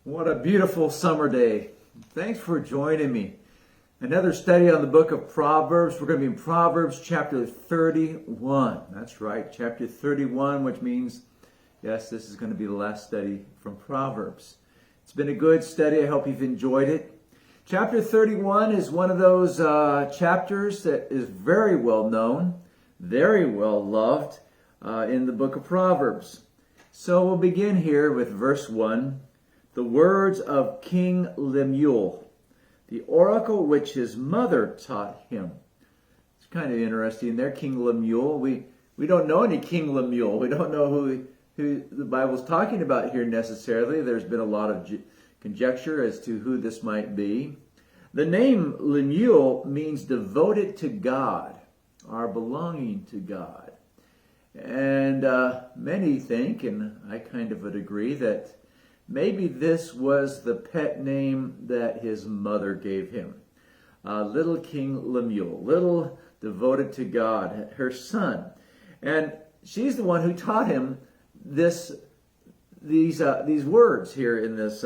What a beautiful summer day. Thanks for joining me. Another study on the book of Proverbs. We're going to be in Proverbs chapter 31. That's right, chapter 31, which means, yes, this is going to be the last study from Proverbs. It's been a good study. I hope you've enjoyed it. Chapter 31 is one of those chapters that is very well known, very well loved in the book of Proverbs. So we'll begin here with verse 1. The words of King Lemuel, the oracle which his mother taught him. It's kind of interesting there, King Lemuel. We don't know any King Lemuel. We don't know who the Bible's talking about here necessarily. There's been a lot of conjecture as to who this might be. The name Lemuel means devoted to God, or belonging to God. And many think, and I kind of would agree, that maybe this was the pet name that his mother gave him. Little King Lemuel, little devoted to God, her son. And she's the one who taught him these words here in this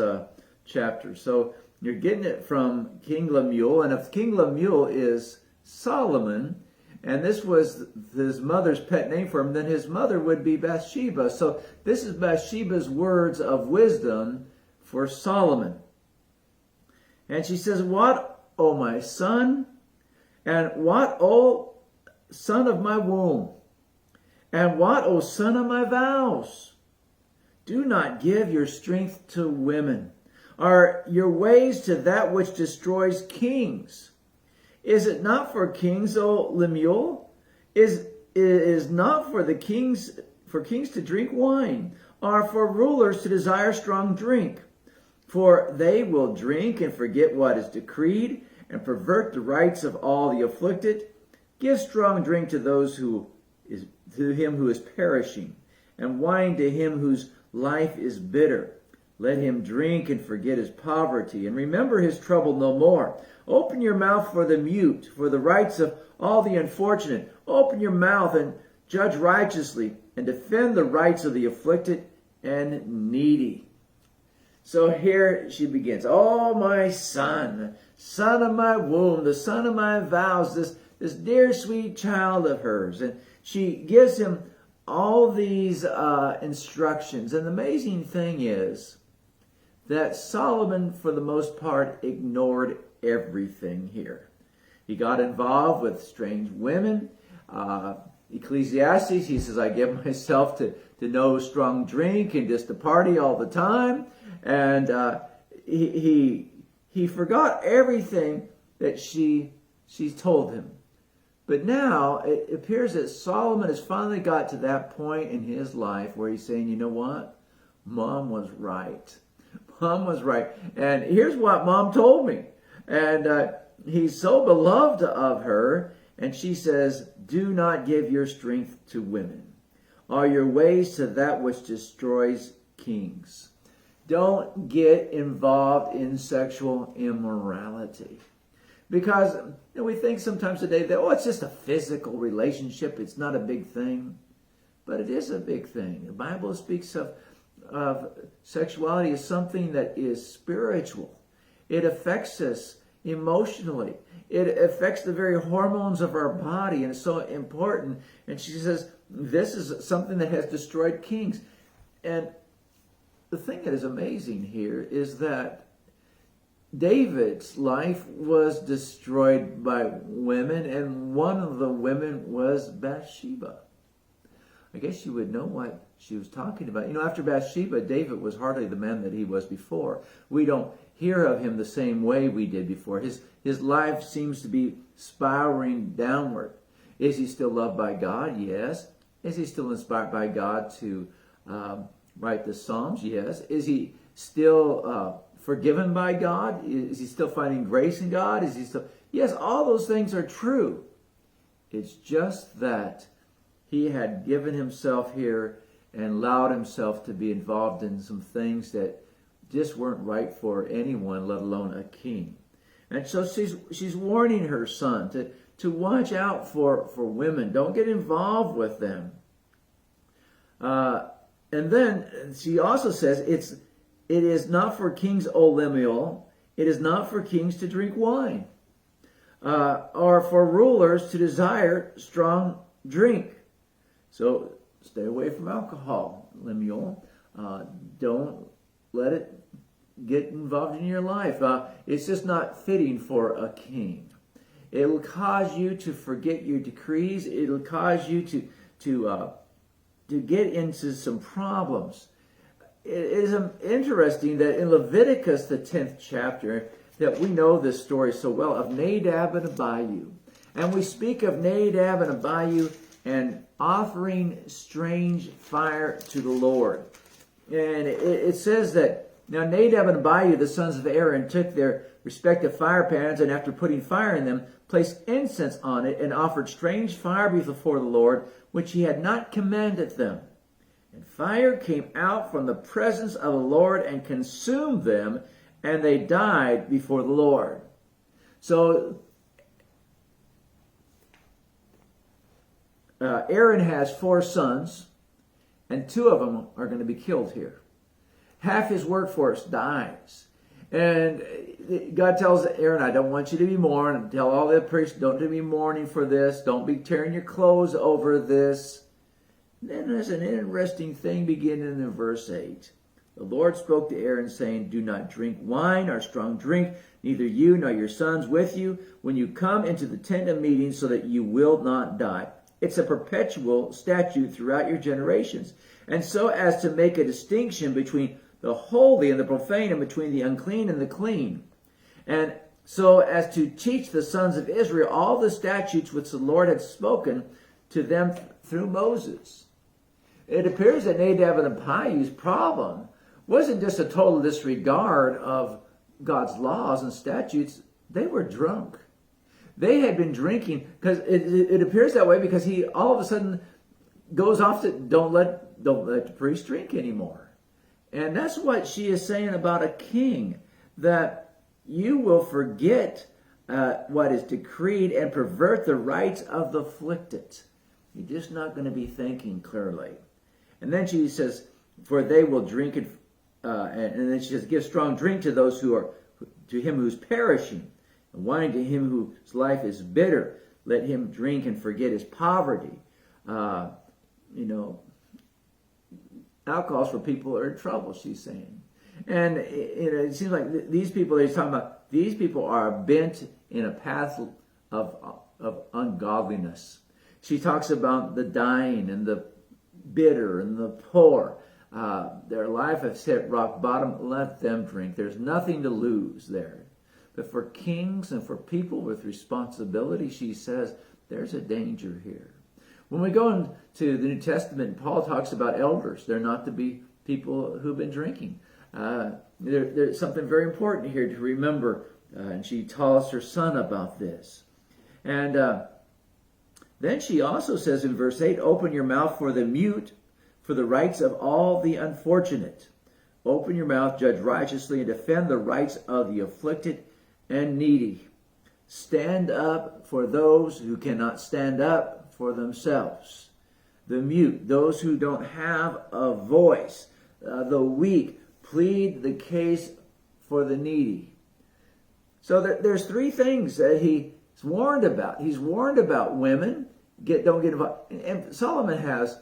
chapter. So you're getting it from King Lemuel. And if King Lemuel is Solomon, and this was his mother's pet name for him, then his mother would be Bathsheba. So this is Bathsheba's words of wisdom for Solomon. And she says, "What, O my son? And what, O son of my womb? And what, O son of my vows? Do not give your strength to women, or your ways to that which destroys kings. Is it not for kings, O Lemuel? Is not for kings to drink wine, or for rulers to desire strong drink? For they will drink and forget what is decreed, and pervert the rights of all the afflicted. Give strong drink to him who is perishing, and wine to him whose life is bitter. Let him drink and forget his poverty, and remember his trouble no more. Open your mouth for the mute, for the rights of all the unfortunate. Open your mouth and judge righteously, and defend the rights of the afflicted and needy." So here she begins. "Oh, my son, son of my womb, the son of my vows, this dear sweet child of hers." And she gives him all these instructions. And the amazing thing is that Solomon, for the most part, ignored everything here. He got involved with strange women. Ecclesiastes, he says, "I give myself to no strong drink and just to party all the time." And he forgot everything that she told him. But now it appears that Solomon has finally got to that point in his life where he's saying, you know what? Mom was right. Mom was right. And here's what Mom told me. And he's so beloved of her. And she says, "Do not give your strength to women, or your ways to that which destroys kings." Don't get involved in sexual immorality. Because we think sometimes today that, it's just a physical relationship. It's not a big thing. But it is a big thing. The Bible speaks of sexuality as something that is spiritual. It affects us emotionally. It affects the very hormones of our body, and it's so important. And she says, this is something that has destroyed kings. And the thing that is amazing here is that David's life was destroyed by women, and one of the women was Bathsheba. I guess you would know what she was talking about. After Bathsheba, David was hardly the man that he was before. We don't hear of him the same way we did before. His life seems to be spiraling downward. Is he still loved by God? Yes. Is he still inspired by God to write the Psalms? Yes. Is he still forgiven by God? Is he still finding grace in God? Is he still... Yes, all those things are true. It's just that he had given himself here and allowed himself to be involved in some things that just weren't right for anyone, let alone a king. And so she's warning her son to watch out for women. Don't get involved with them. And then she also says it is not for kings, O Lemuel, it is not for kings to drink wine, or for rulers to desire strong drink. So stay away from alcohol, Lemuel. Don't let it get involved in your life. It's just not fitting for a king. It'll cause you to forget your decrees. It'll cause you to get into some problems. It is interesting that in Leviticus, the 10th chapter, that we know this story so well of Nadab and Abihu. And we speak of Nadab and Abihu and offering strange fire to the Lord. And it says that, now Nadab and Abihu, the sons of Aaron, took their respective fire pans, and after putting fire in them, placed incense on it, and offered strange fire before the Lord, which he had not commanded them. And fire came out from the presence of the Lord and consumed them, and they died before the Lord. So Aaron has 4 sons, and 2 of them are going to be killed here. Half his workforce dies. And God tells Aaron, I don't want you to be mourning. Tell all the priests, don't be mourning for this. Don't be tearing your clothes over this. Then there's an interesting thing beginning in verse 8. The Lord spoke to Aaron, saying, do not drink wine or strong drink, neither you nor your sons with you, when you come into the tent of meeting, so that you will not die. It's a perpetual statute throughout your generations. And so as to make a distinction between the holy and the profane, and between the unclean and the clean. And so as to teach the sons of Israel all the statutes which the Lord had spoken to them through Moses. It appears that Nadab and Abihu's problem wasn't just a total disregard of God's laws and statutes. They were drunk. They had been drinking, because it appears that way, because he all of a sudden goes off to don't let the priest drink anymore. And that's what she is saying about a king, that you will forget what is decreed and pervert the rights of the afflicted. You're just not going to be thinking clearly. And then she says, for they will drink it, and then she says, give strong drink to those to him who's perishing, and wine to him whose life is bitter. Let him drink and forget his poverty. Alcohol's for people who are in trouble, she's saying. And it seems like these people he's talking about, these people are bent in a path of ungodliness. She talks about the dying and the bitter and the poor. Their life has hit rock bottom. Let them drink. There's nothing to lose there. But for kings and for people with responsibility, she says, there's a danger here. When we go into the New Testament, Paul talks about elders. They're not to be people who've been drinking. There's something very important here to remember. And she tells her son about this. And then she also says in verse 8, open your mouth for the mute, for the rights of all the unfortunate. Open your mouth, judge righteously, and defend the rights of the afflicted and needy. Stand up for those who cannot stand up for themselves. The mute, those who don't have a voice. The weak, plead the case for the needy. So there's 3 things that he's warned about. He's warned about women. Don't get involved. And Solomon has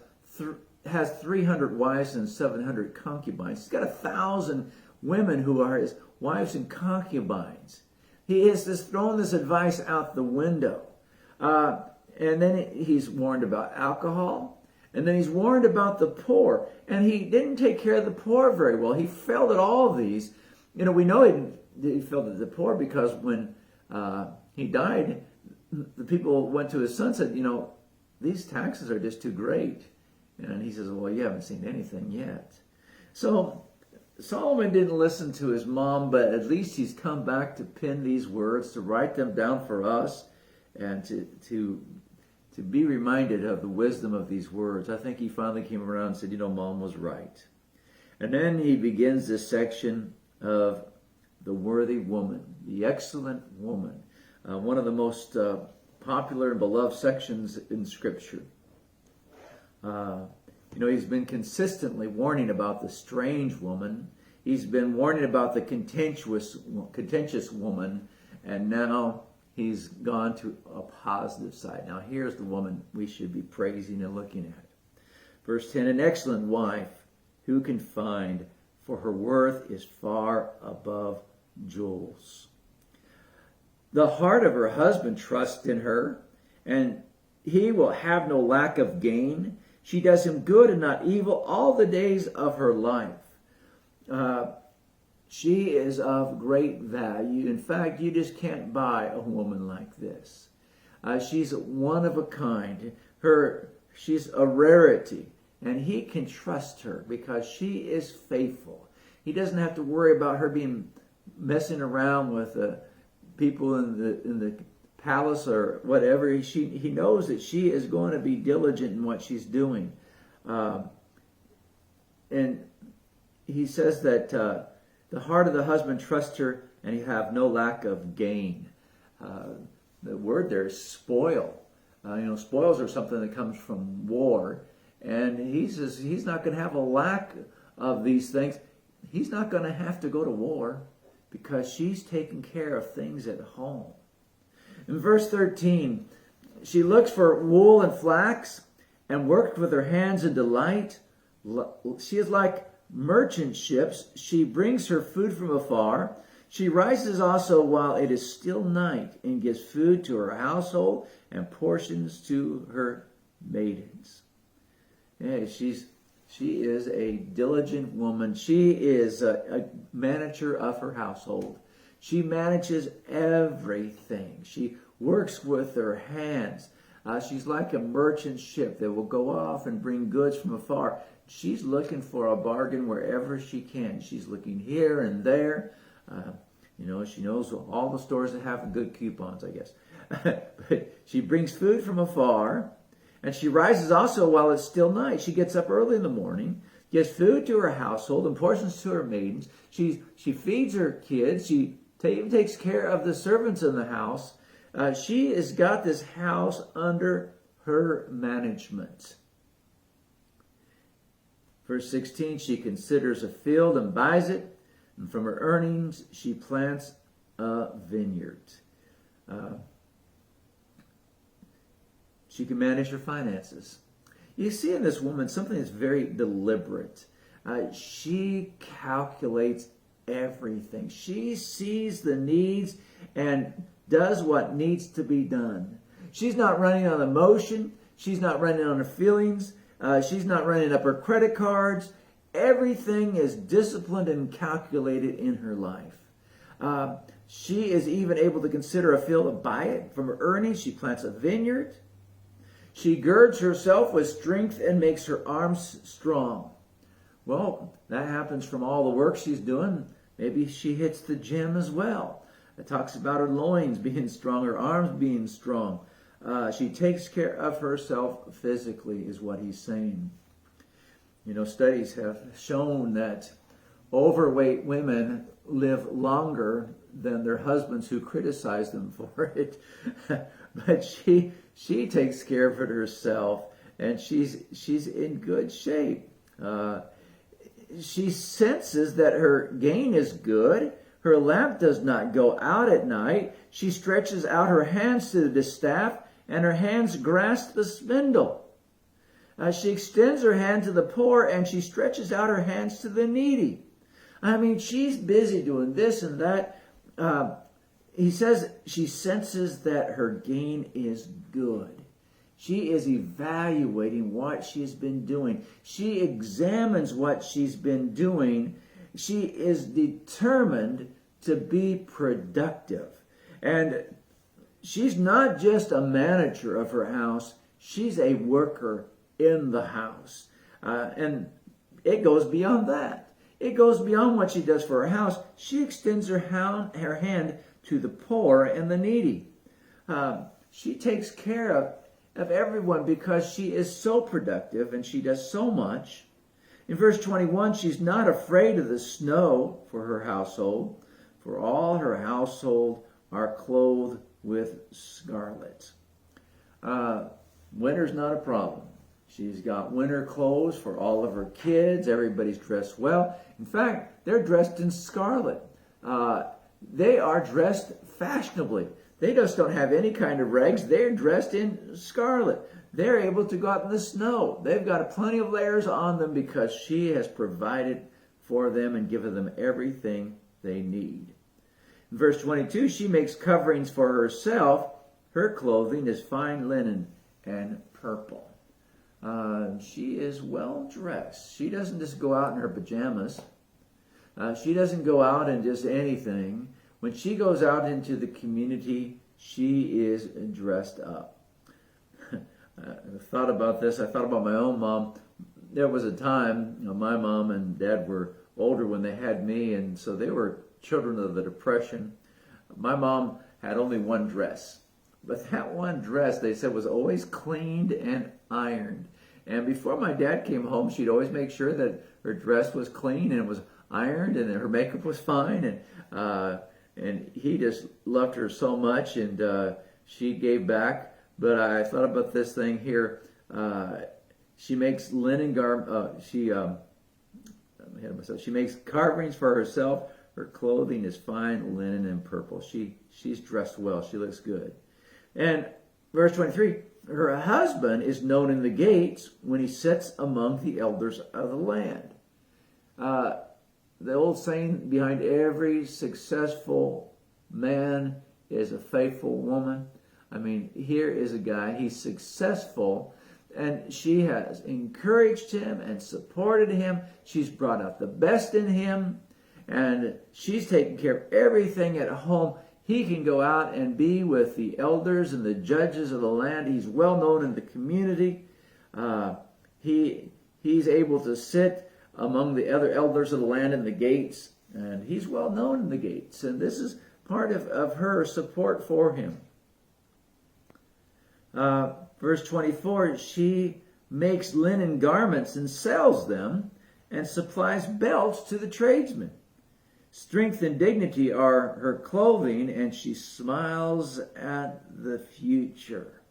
300 wives and 700 concubines. He's got 1,000 women who are his wives and concubines. He has just thrown this advice out the window. And then he's warned about alcohol. And then he's warned about the poor. And he didn't take care of the poor very well. He failed at all of these. We know he failed at the poor because when he died, the people went to his son and said, these taxes are just too great. And he says, well, you haven't seen anything yet. So Solomon didn't listen to his mom, but at least he's come back to pen these words, to write them down for us, and to be reminded of the wisdom of these words. I think he finally came around and said, Mom was right. And then he begins this section of the worthy woman, the excellent woman, one of the most popular and beloved sections in Scripture. He's been consistently warning about the strange woman. He's been warning about the contentious woman, and now he's gone to a positive side. Now here's the woman we should be praising and looking at. Verse 10, an excellent wife, who can find? For her worth is far above jewels. The heart of her husband trusts in her, and he will have no lack of gain. She does him good and not evil all the days of her life. She is of great value. In fact, you just can't buy a woman like this. She's one of a kind. She's a rarity, and he can trust her because she is faithful. He doesn't have to worry about her messing around with people in the palace or whatever. He knows that she is going to be diligent in what she's doing, and he says that the heart of the husband trusts her, and he have no lack of gain. The word there is spoil. Spoils are something that comes from war, and he says he's not going to have a lack of these things. He's not going to have to go to war because she's taking care of things at home. In verse 13, she looks for wool and flax and worked with her hands in delight. She is like merchant ships. She brings her food from afar. She rises also while it is still night and gives food to her household and portions to her maidens. Yeah, she is a diligent woman. She is a manager of her household. She manages everything. She works with her hands. She's like a merchant ship that will go off and bring goods from afar. She's looking for a bargain wherever she can. She's looking here and there. She knows all the stores that have good coupons, I guess. But she brings food from afar. And she rises also while it's still night. She gets up early in the morning, gives food to her household and portions to her maidens. She feeds her kids. She even takes care of the servants in the house. She has got this house under her management. Verse 16, she considers a field and buys it, and from her earnings she plants a vineyard. She can manage her finances. You see in this woman something that's very deliberate. She calculates everything. She sees the needs and does what needs to be done. She's not running on emotion. She's not running on her feelings. She's not running up her credit cards. Everything is disciplined and calculated in her life. She is even able to consider a field and buy it. From her earnings, she plants a vineyard. She girds herself with strength and makes her arms strong. Well, that happens from all the work she's doing. Maybe she hits the gym as well. It talks about her loins being strong, her arms being strong. She takes care of herself physically, is what he's saying. Studies have shown that overweight women live longer than their husbands who criticize them for it. But she takes care of it herself, and she's in good shape. She senses that her gain is good. Her lamp does not go out at night. She stretches out her hands to the distaff, and her hands grasp the spindle. She extends her hand to the poor, and she stretches out her hands to the needy. She's busy doing this and that. He says she senses that her gain is good. She is evaluating what she's been doing. She examines what she's been doing. She is determined to be productive. And she's not just a manager of her house. She's a worker in the house. And it goes beyond that. It goes beyond what she does for her house. She extends her hand to the poor and the needy. She takes care of everyone because she is so productive and she does so much. In verse 21, she's not afraid of the snow for her household, for all her household are clothed with scarlet. Winter's not a problem. She's got winter clothes for all of her kids. Everybody's dressed well. In fact, they're dressed in scarlet. They are dressed fashionably. They just don't have any kind of rags. They're dressed in scarlet. They're able to go out in the snow. They've got plenty of layers on them because she has provided for them and given them everything they need. In verse 22, she makes coverings for herself. Her clothing is fine linen and purple. She is well dressed. She doesn't just go out in her pajamas. She doesn't go out in just anything. When she goes out into the community, she is dressed up. I thought about this. I thought about my own mom. There was a time, my mom and dad were older when they had me, and so they were children of the Depression. My mom had only one dress, but that one dress, they said, was always cleaned and ironed. And before my dad came home, she'd always make sure that her dress was clean and it was ironed and that her makeup was fine. And he just loved her so much, and she gave back. But I thought about this thing here. She makes linen she makes coverings for herself. Her clothing is fine linen and purple. She's dressed well. She looks good. And verse 23, her husband is known in the gates when he sits among the elders of the land. The old saying behind every successful man is a faithful woman. I mean, here is a guy, he's successful, and she has encouraged him and supported him. She's brought out the best in him, and she's taken care of everything at home. He can go out and be with the elders and the judges of the land. He's well known in the community. He's able to sit among the other elders of the land in the gates, and he's well known in the gates. And this is part of her support for him. Verse 24, she makes linen garments and sells them and supplies belts to the tradesmen. Strength and dignity are her clothing, and she smiles at the future.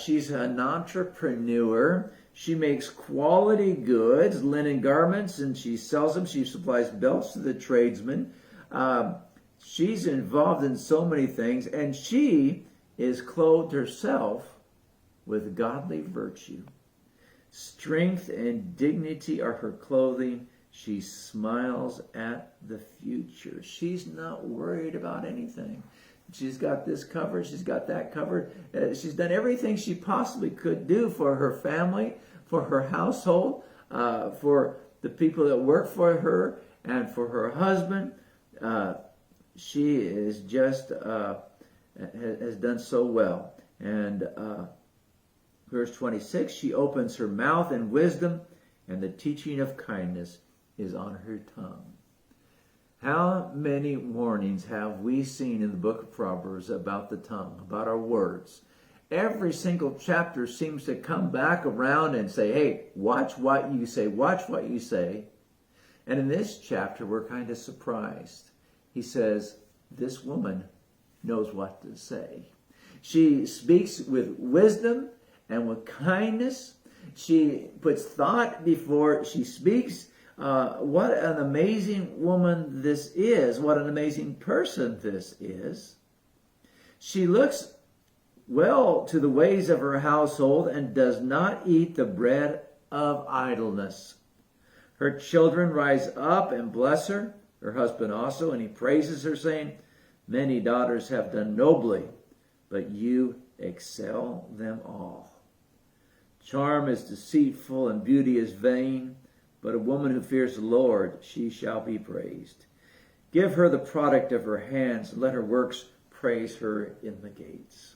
She's an entrepreneur. She makes quality goods, linen garments, and she sells them. She supplies belts to the tradesmen. She's involved in so many things, and she is clothed herself with godly virtue. Strength and dignity are her clothing. She smiles at the future. She's not worried about anything. She's got this covered. She's got that covered. She's done everything she possibly could do for her family, for her household, for the people that work for her, and for her husband. She is just has done so well. And verse 26, she opens her mouth in wisdom, and the teaching of kindness is on her tongue. How many warnings have we seen in the book of Proverbs about the tongue, about our words? Every single chapter seems to come back around and say, hey, watch what you say, watch what you say. And in this chapter, we're kind of surprised. He says, this woman knows what to say. She speaks with wisdom and with kindness. She puts thought before she speaks. What an amazing woman this is. What an amazing person this is. She looks well to the ways of her household and does not eat the bread of idleness. Her children rise up and bless her, her husband also, and he praises her, saying, many daughters have done nobly, but you excel them all. Charm is deceitful and beauty is vain, but a woman who fears the Lord, she shall be praised. Give her the product of her hands, and let her works praise her in the gates.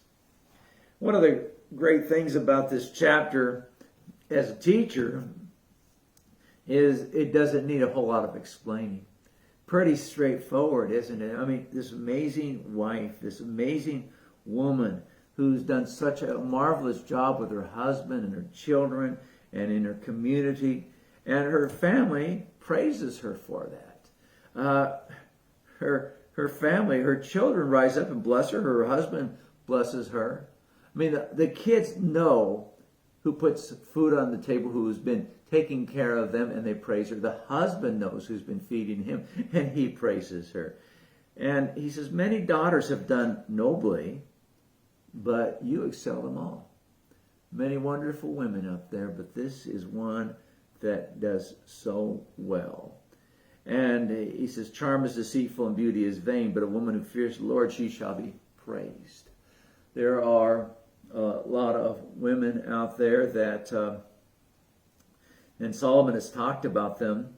One of the great things about this chapter as a teacher is it doesn't need a whole lot of explaining. Pretty straightforward, isn't it? I mean, this amazing wife, this amazing woman who's done such a marvelous job with her husband and her children and in her community, and her family praises her for that. Her family, her children rise up and bless her. Her husband blesses her. I mean, the kids know who puts food on the table, who's been taking care of them, and they praise her. The husband knows who's been feeding him, and he praises her. And he says, many daughters have done nobly, but you excel them all. Many wonderful women up there, but this is one that does so well. And he says, charm is deceitful and beauty is vain, but a woman who fears the Lord, she shall be praised. There are a lot of women out there that, and Solomon has talked about them,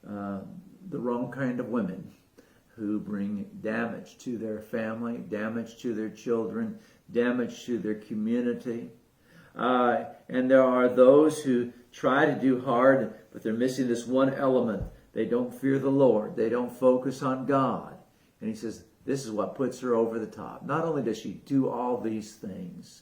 the wrong kind of women who bring damage to their family, damage to their children, damage to their community. And there are those who try to do hard, but they're missing this one element. They don't fear the Lord. They don't focus on God. And he says, this is what puts her over the top. Not only does she do all these things,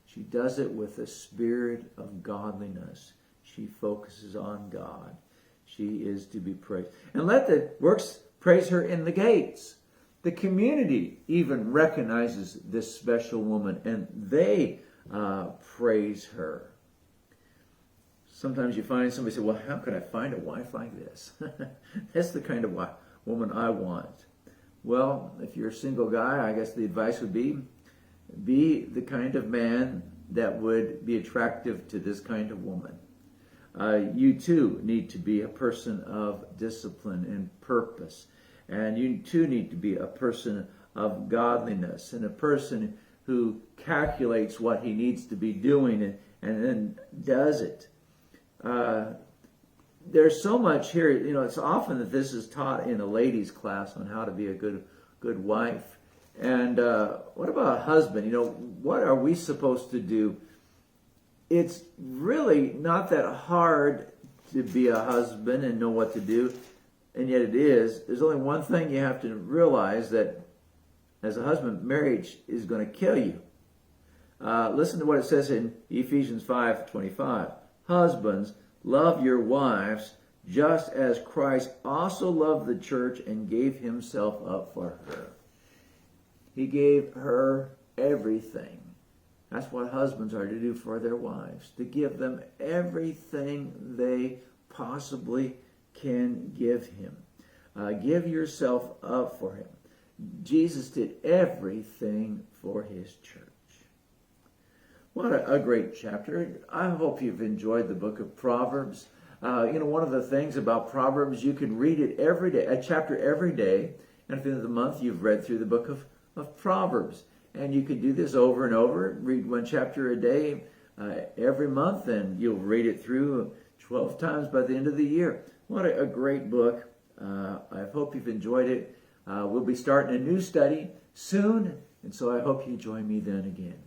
she does it with a spirit of godliness. She focuses on God. She is to be praised. And let the works praise her in the gates. The community even recognizes this special woman, and they praise her. Sometimes you find somebody say, well, how could I find a wife like this? That's the kind of woman I want. Well, if you're a single guy, I guess the advice would be the kind of man that would be attractive to this kind of woman. You too need to be a person of discipline and purpose. And you too need to be a person of godliness and a person who calculates what he needs to be doing and then does it. There's so much here, it's often that this is taught in a ladies' class on how to be a good wife. And what about a husband? What are we supposed to do? It's really not that hard to be a husband and know what to do, and yet it is. There's only one thing you have to realize, that as a husband, marriage is going to kill you. Listen to what it says in Ephesians 5:25. Husbands, love your wives, just as Christ also loved the church and gave himself up for her. He gave her everything. That's what husbands are to do for their wives, to give them everything they possibly can give him. Give yourself up for him. Jesus did everything for his church. What a great chapter. I hope you've enjoyed the book of Proverbs. One of the things about Proverbs, you can read it every day, a chapter every day. And at the end of the month, you've read through the book of Proverbs. And you can do this over and over, read one chapter a day every month, and you'll read it through 12 times by the end of the year. What a great book. I hope you've enjoyed it. We'll be starting a new study soon, and so I hope you join me then again.